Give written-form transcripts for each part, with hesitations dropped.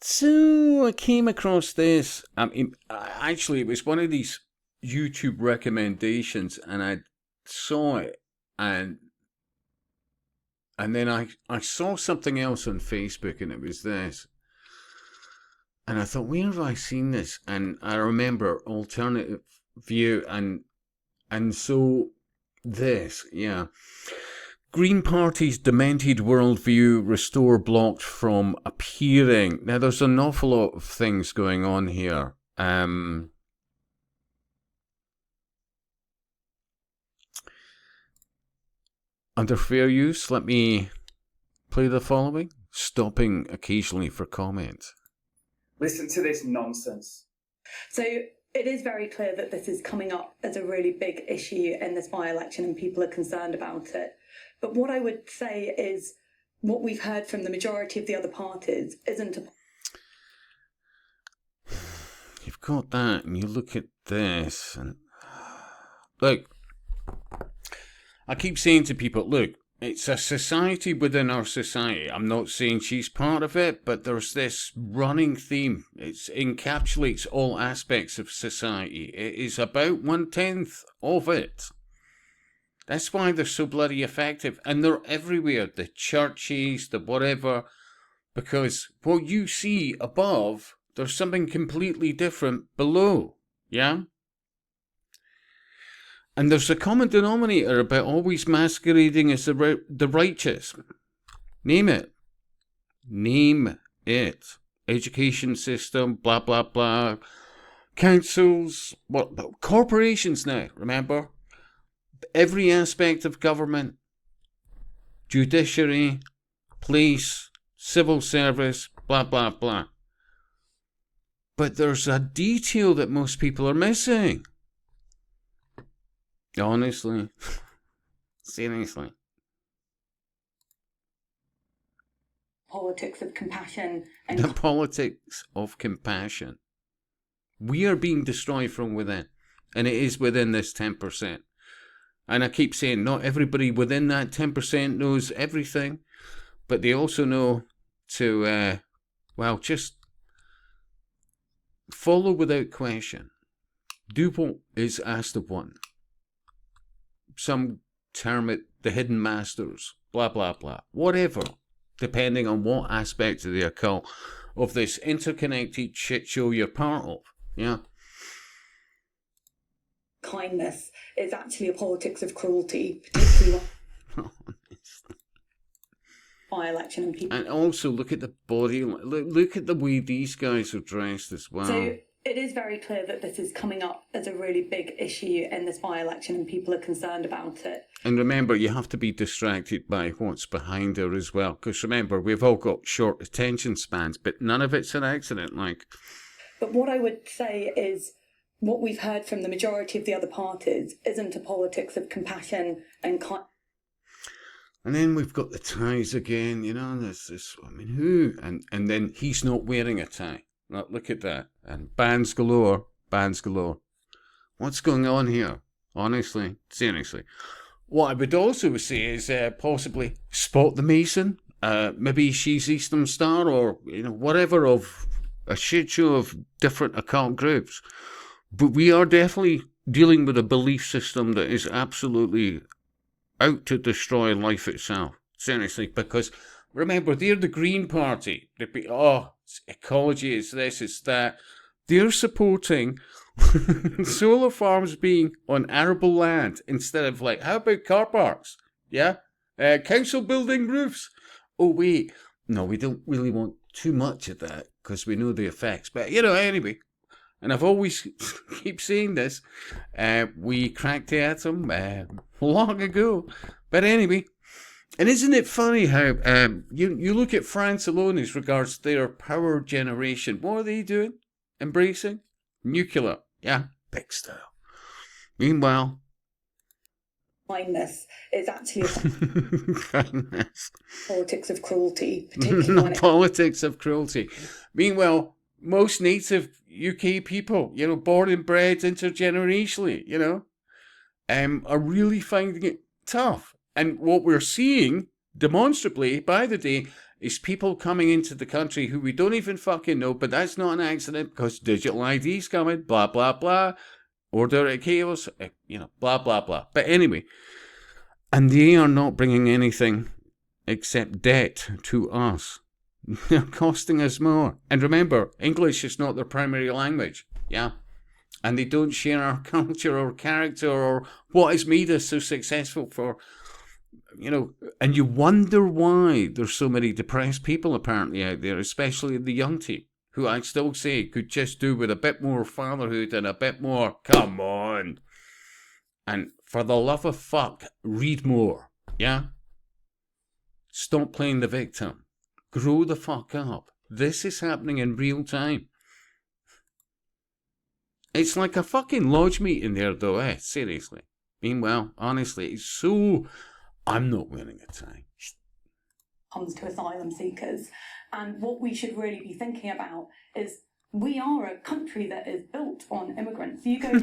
So I came across this. I mean, actually, it was one of these YouTube recommendations, and I saw it, and then I saw something else on Facebook, and it was this, and I thought, where have I seen this? And I remember alternative view, and so this, yeah. Green Party's demented worldview restore blocked from appearing. Now, there's an awful lot of things going on here. Under fair use, let me play the following, stopping occasionally for comment. Listen to this nonsense. So it is very clear that this is coming up as a really big issue in this by-election and people are concerned about it. But what I would say is what we've heard from the majority of the other parties isn't a... You've got that, and you look at this, and look, I keep saying to people, look, it's a society within our society. I'm not saying she's part of it, but there's this running theme. It encapsulates all aspects of society. It is about 1/10 of it. That's why they're so bloody effective. And they're everywhere. The churches, the whatever. Because what you see above, there's something completely different below. Yeah? And there's a common denominator about always masquerading as the righteous. Name it. Name it. Education system, blah, blah, blah. Councils, corporations now, remember? Every aspect of government, judiciary, police, civil service, blah, blah, blah. But there's a detail that most people are missing. Honestly. Seriously. Politics of compassion. And the politics of compassion. We are being destroyed from within. And it is within this 10%. And I keep saying, not everybody within that 10% knows everything, but they also know to, just follow without question. Do what is asked of one. Some term it the hidden masters, blah, blah, blah. Whatever, depending on what aspect of the occult of this interconnected shit show you're part of. Yeah. kindness is actually a politics of cruelty, particularly by-election and people. And also look at the body, look at the way these guys are dressed as well. So it is very clear that this is coming up as a really big issue in this by-election and people are concerned about it. And remember, you have to be distracted by what's behind her as well. Because remember, we've all got short attention spans, but none of it's an accident, like. But what I would say is what we've heard from the majority of the other parties isn't a politics of compassion and And then we've got the ties again, you know, there's this, I mean, who? And then he's not wearing a tie. Look at that. And bands galore, bands galore. What's going on here? Honestly, seriously. What I would also say is possibly Spot the Mason. Maybe she's Eastern Star or, you know, whatever, of a shit show of different occult groups. But we are definitely dealing with a belief system that is absolutely out to destroy life itself. Seriously, because remember, they're the Green Party. They'd be, it's ecology, it's this, it's that. They're supporting solar farms being on arable land instead of, like, how about car parks? Yeah? Council building roofs. Oh, wait. No, we don't really want too much of that because we know the effects. But, you know, anyway. And I've always keep saying this. We cracked the atom long ago. But anyway, and isn't it funny how you look at France alone as regards their power generation. What are they doing? Embracing? Nuclear. Yeah, big style. Meanwhile, kindness is actually kindness. Politics of cruelty, particularly when politics of cruelty. Meanwhile, most native UK people, you know, born and bred intergenerationally, you know, are really finding it tough. And what we're seeing demonstrably by the day is people coming into the country who we don't even fucking know, but that's not an accident because digital ID's coming, blah, blah, blah. Order at chaos, blah, blah, blah. But anyway, and they are not bringing anything except debt to us. They're costing us more. And remember, English is not their primary language, yeah? And they don't share our culture or character or what has made us so successful for, and you wonder why there's so many depressed people apparently out there, especially the young team, who I still say could just do with a bit more fatherhood and a bit more, come on. And for the love of fuck, read more, yeah? Stop playing the victim. Grow the fuck up. This is happening in real time. It's like a fucking lodge meeting there though, seriously. Meanwhile, honestly, it's so... I'm not wearing a tie. Comes to asylum seekers. And what we should really be thinking about is we are a country that is built on immigrants. You go...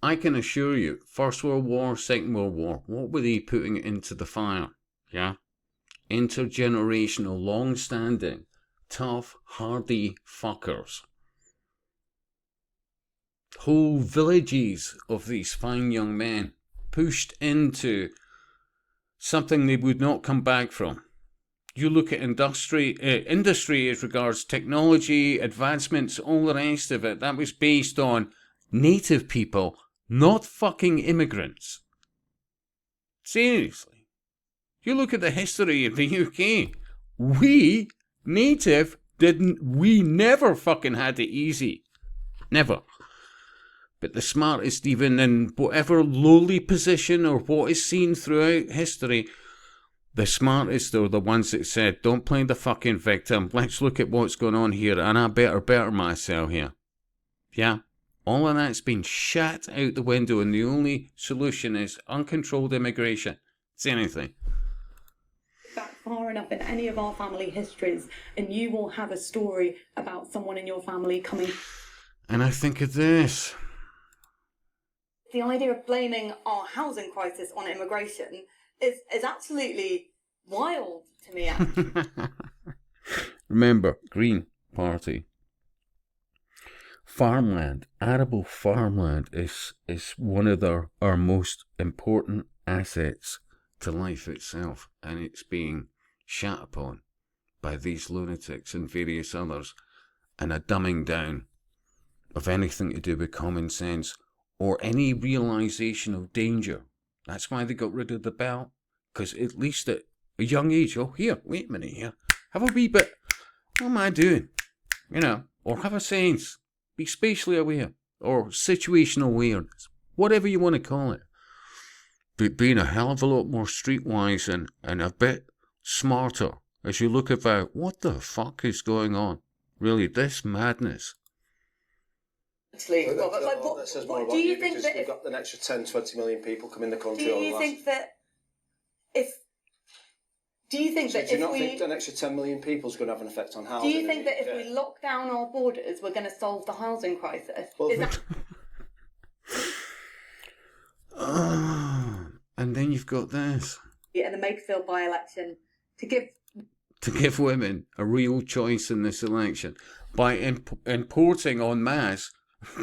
I can assure you, First World War, Second World War, what were they putting into the fire? Yeah? Intergenerational, long-standing, tough, hardy fuckers. Whole villages of these fine young men pushed into something they would not come back from. You look at industry as regards technology, advancements, all the rest of it, that was based on native people, not fucking immigrants. Seriously. You look at the history of the UK. We, native, we never fucking had it easy. Never. But the smartest, even in whatever lowly position or what is seen throughout history, the smartest are the ones that said, don't play the fucking victim. Let's look at what's going on here and I better myself here. Yeah? All of that's been shot out the window and the only solution is uncontrolled immigration. It's anything. Back far enough in any of our family histories and you will have a story about someone in your family coming. And I think of this. The idea of blaming our housing crisis on immigration is absolutely wild to me. Remember, Green Party. Farmland, arable farmland is one of our most important assets to life itself, and it's being shat upon by these lunatics and various others, and a dumbing down of anything to do with common sense or any realisation of danger. That's why they got rid of the belt, because at least at a young age, here, wait a minute here, have a wee bit, what am I doing? Or have a sense, be spatially aware, or situational awareness, whatever you want to call it. But being a hell of a lot more streetwise and a bit smarter as you look about, what the fuck is going on? Really, this madness. Actually, do you think that we've got an extra 10, 20 million people come in the country? Do you think that if an extra 10 million people is going to have an effect on housing? Do you think that if we lock down our borders, we're going to solve the housing crisis? Well, and then you've got this. In the Makefield by-election, to give women a real choice in this election by importing en masse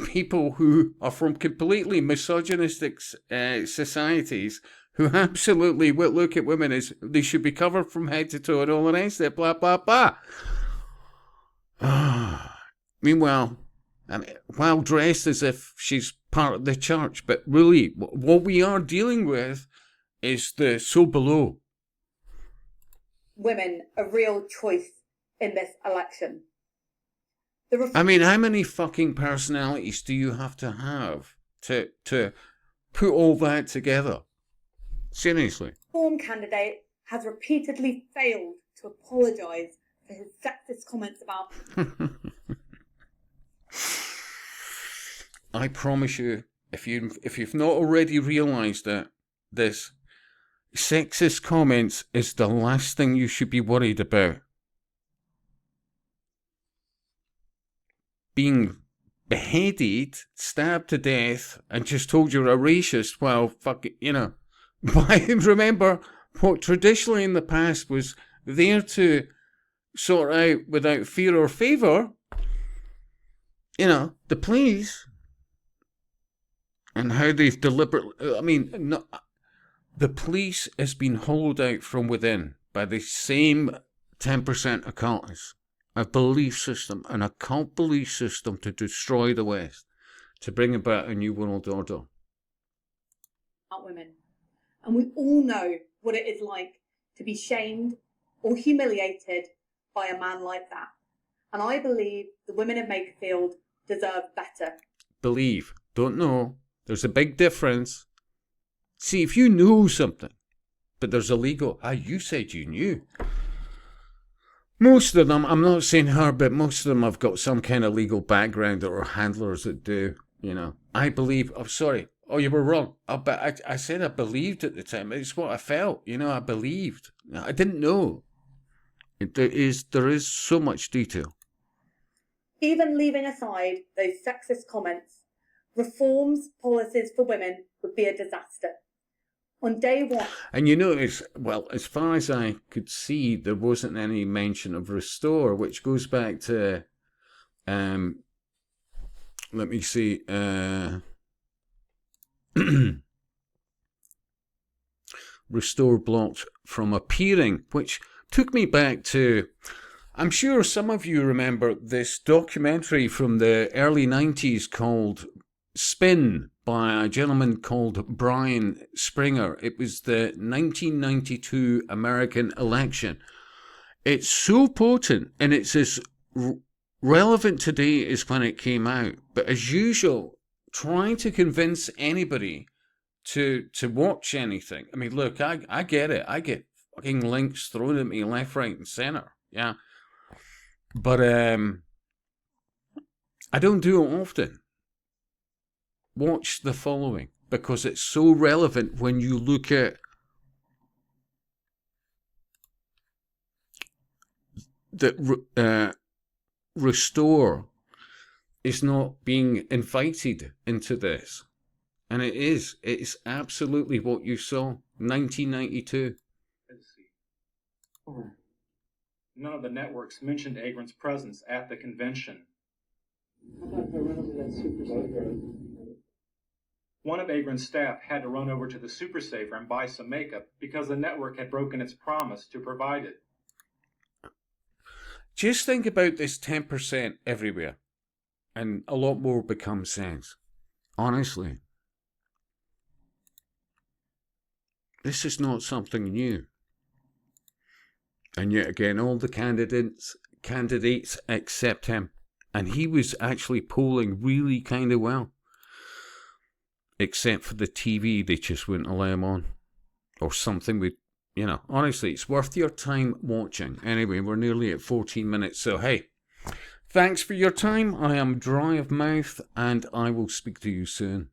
people who are from completely misogynistic societies who absolutely look at women as they should be covered from head to toe and all the rest of it, blah, blah, blah. Meanwhile, well dressed as if she's part of the church, but really what we are dealing with is the so below. Women a real choice in this election. I mean, how many fucking personalities do you have to put all that together? Seriously. Reform candidate has repeatedly failed to apologise for his sexist comments about... I promise you, if you've not already realised it, this sexist comments is the last thing you should be worried about. Being beheaded, stabbed to death, and just told you're a racist, well, fuck it, Remember, what traditionally in the past was there to sort out without fear or favour, the police, and how they've deliberately, the police has been hollowed out from within by the same 10% occultists, a belief system, an occult belief system to destroy the West, to bring about a new world order. Women. And we all know what it is like to be shamed or humiliated by a man like that. And I believe the women of Makerfield deserve better. Believe. Don't know. There's a big difference. See, if you know something, but there's a legal, you said you knew. Most of them, I'm not saying her, but most of them have got some kind of legal background or handlers that do, I believe, sorry. Oh, you were wrong. I said I believed at the time. It's what I felt. I believed. I didn't know. There is so much detail. Even leaving aside those sexist comments, reforms policies for women would be a disaster. On day one. And as far as I could see, there wasn't any mention of restore, which goes back to, let me see, restore blocked from appearing, which took me back to, I'm sure some of you remember this documentary from the early 90s called Spin by a gentleman called Brian Springer. It was the 1992 American election. It's so potent and it's as relevant today as when it came out. But as usual, trying to convince anybody to watch anything. Look, I get it. I get fucking links thrown at me left, right, and center. Yeah. But I don't do it often. Watch the following, because it's so relevant when you look at that restore is not being invited into this. And it's absolutely what you saw, 1992. None of the networks mentioned Agron's presence at the convention. One of Agron's staff had to run over to the Super Saver and buy some makeup because the network had broken its promise to provide it. Just think about this 10% everywhere, and a lot more becomes sense. Honestly. This is not something new. And yet again, all the candidates accept him. And he was actually polling really kind of well. Except for the TV, they just wouldn't allow him on. Or something with, honestly, it's worth your time watching. Anyway, we're nearly at 14 minutes. So, hey, thanks for your time. I am dry of mouth and I will speak to you soon.